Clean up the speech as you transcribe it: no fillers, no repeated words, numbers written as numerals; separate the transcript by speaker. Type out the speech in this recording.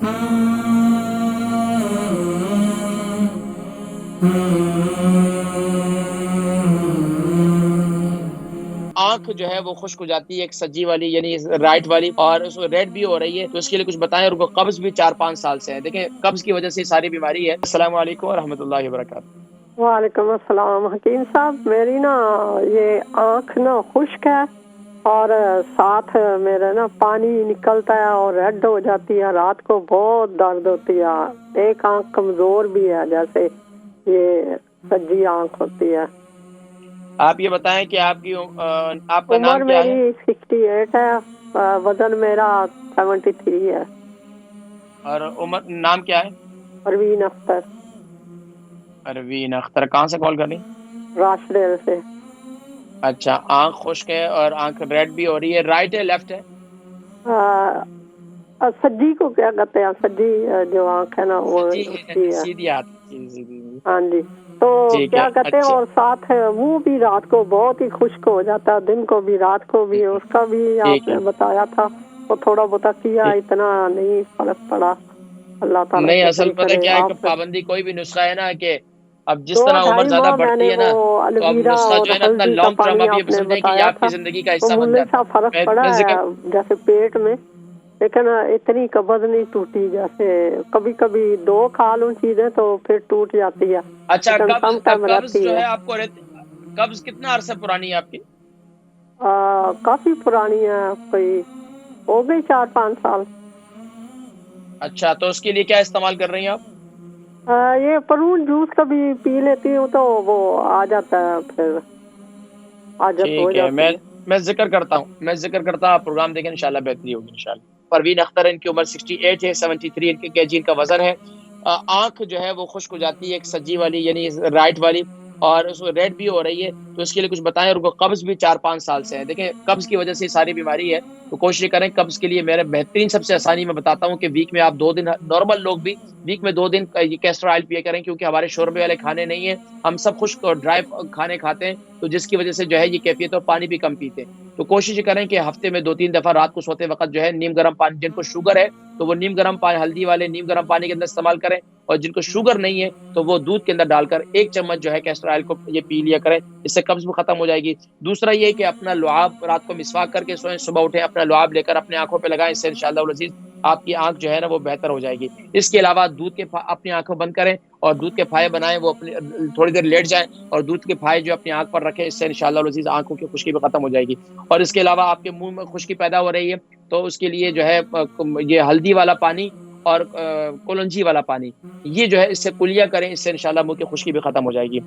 Speaker 1: آنکھ جو ہے وہ خشک ہو جاتی ہے ایک سجی والی یعنی رائٹ والی، اور اس کو ریڈ بھی ہو رہی ہے، تو اس کے لیے کچھ بتائیں. اور ان کو قبض بھی 4-5 سال سے ہے. دیکھیں قبض کی وجہ سے ساری بیماری ہے. السلام علیکم ورحمۃ اللہ وبرکاتہ.
Speaker 2: وعلیکم السلام حکیم صاحب. میری نا یہ آنکھ نا خشک ہے اور ساتھ میرے نا پانی نکلتا ہے اور ریڈ ہو جاتی ہے. رات کو بہت درد ہوتی ہے. ایک آنکھ کمزور بھی ہے جیسے یہ سجی آنکھ ہوتی ہے.
Speaker 1: آپ یہ بتائیں کہ آپ کا
Speaker 2: عمر
Speaker 1: نام کیا ہے؟
Speaker 2: میری 68 ہے، وزن میرا 73 ہے.
Speaker 1: اور نام کیا ہے؟
Speaker 2: پروین اختر.
Speaker 1: پروین اختر. کہاں سے کال کر رہی؟
Speaker 2: راشدیل سے.
Speaker 1: اچھا، آنکھ خشک ہے اور آنکھ ریڈ بھی ہو رہی ہے. رائٹ ہے لیفٹ ہے؟
Speaker 2: سجی کو کیا کہتے ہیں؟ سجی جو آنکھ ہے نا وہ
Speaker 1: سجی
Speaker 2: اس کی ہے.
Speaker 1: سیدھی ہاتھ.
Speaker 2: ہاں جی. تو
Speaker 1: ٹھیک ہے.
Speaker 2: کیا کہتے ہیں،
Speaker 1: اچھا
Speaker 2: اور ساتھ منہ بھی رات کو بہت ہی خشک ہو جاتا ہے، دن کو بھی رات کو بھی. اس کا بھی آپ
Speaker 1: ٹھیک ہے.
Speaker 2: نے بتایا تھا، وہ تھوڑا بہت کیا،
Speaker 1: ٹھیک.
Speaker 2: اتنا نہیں فرق پڑا. اللہ تعالیٰ
Speaker 1: نہیں، اصل
Speaker 2: شکر
Speaker 1: پتہ
Speaker 2: کرے.
Speaker 1: کیا ہے کہ
Speaker 2: آپ
Speaker 1: پابندی کوئی بھی نسخہ ہے نا، کہ اب جس
Speaker 2: دو
Speaker 1: طرح عمر
Speaker 2: ڈھائی
Speaker 1: زیادہ
Speaker 2: ماہ میں
Speaker 1: بڑھتی
Speaker 2: نے
Speaker 1: ہے
Speaker 2: وہ
Speaker 1: نا، تو اب
Speaker 2: الویرا
Speaker 1: نسخہ
Speaker 2: اور
Speaker 1: جو ہے نا اپنا
Speaker 2: ہلدی کا
Speaker 1: لانگ ٹرم
Speaker 2: پانی
Speaker 1: اب یہ
Speaker 2: آپ نے
Speaker 1: سمجھیں کہ یہ
Speaker 2: بتایا
Speaker 1: آپ کی
Speaker 2: تھا،
Speaker 1: زندگی کا
Speaker 2: وہ
Speaker 1: حصہ بن
Speaker 2: معمولی
Speaker 1: جاتا
Speaker 2: سا
Speaker 1: ہے.
Speaker 2: فرق پڑا
Speaker 1: میں
Speaker 2: ہے
Speaker 1: ذکر
Speaker 2: جیسے پیٹ میں، لیکن اتنی قبض نہیں ٹوٹی. جیسے کبھی کبھی دو کھا لوں چیزیں تو پھر ٹوٹ جاتی ہے،
Speaker 1: اچھا،
Speaker 2: لیکن کم ٹائم
Speaker 1: قبض
Speaker 2: رہتی
Speaker 1: جو
Speaker 2: ہے.
Speaker 1: ہے آپ کو قبض کتنا عرصہ پرانی ہے آپ کی؟
Speaker 2: کافی پرانی ہے، کوئی ہو گئی 4-5 سال.
Speaker 1: اچھا، تو اس کے لیے کیا استعمال کر رہی ہیں آپ؟
Speaker 2: یہ پرون جوس کبھی پی لیتی ہوں تو وہ آ جاتا ہے، پھر عادت ہو
Speaker 1: ٹھیک ہے.
Speaker 2: جاتی ہے.
Speaker 1: میں ذکر کرتا ہوں آپ پروگرام دیکھیں، انشاءاللہ بہتری ہوگی انشاءاللہ. پروین اختر، ان کی عمر 68 ہے، 73 ان کے کیجی ان کا وزن ہے. آنکھ جو ہے وہ خشک ہو جاتی ہے ایک سجی والی یعنی رائٹ والی، اور اس کو ریڈ بھی ہو رہی ہے، تو اس کے لیے کچھ بتائیں. اور ان کو قبض بھی 4-5 سال سے ہے. دیکھیں قبض کی وجہ سے ساری بیماری ہے، تو کوشش کریں. قبض کے لیے میرے بہترین سب سے آسانی میں بتاتا ہوں کہ ویک میں آپ 2 دن، نارمل لوگ بھی ویک میں 2 دن یہ کیسٹر آئل پیا کریں، کیونکہ ہمارے شوربے والے کھانے نہیں ہیں، ہم سب خشک اور ڈرائی کھانے کھاتے ہیں، تو جس کی وجہ سے جو ہے یہ کیفیت، اور پانی بھی کم پیتے ہیں. تو کوشش کریں کہ ہفتے میں 2-3 دفعہ رات کو سوتے وقت جو ہے نیم گرم پانی، جن کو شوگر ہے تو وہ نیم گرم پانی، ہلدی والے نیم گرم پانی کے اندر استعمال کریں، اور جن کو شوگر نہیں ہے تو وہ دودھ کے اندر ڈال کر 1 چمچ جو ہے کیسٹر آئل کو یہ پی لیا کریں. اس سے قبض بھی ختم ہو جائے گی. دوسرا یہ کہ اپنا لعاب رات کو مسواک کر کے سوئیں، صبح اٹھیں اپنا لعاب لے کر اپنے آنکھوں پہ لگائیں. اس سے انشاءاللہ العزیز آپ کی آنکھ جو ہے نا وہ بہتر ہو جائے گی. اس کے علاوہ دودھ کے اپنی آنکھوں بند کریں اور دودھ کے پھائے بنائیں، وہ اپنی تھوڑی دیر لیٹ جائیں اور دودھ کے پھائے جو اپنی آنکھ پر رکھیں. اس سے انشاءاللہ العزیز آنکھوں کی خشکی بھی ختم ہو جائے گی. اور اس کے علاوہ آپ کے منہ میں خشکی پیدا ہو رہی ہے تو اس کے لیے جو ہے یہ ہلدی والا پانی اور کولونجی والا پانی، یہ جو ہے اس سے کلیہ کریں. اس سے انشاءاللہ منہ کی خشکی بھی ختم ہو جائے گی.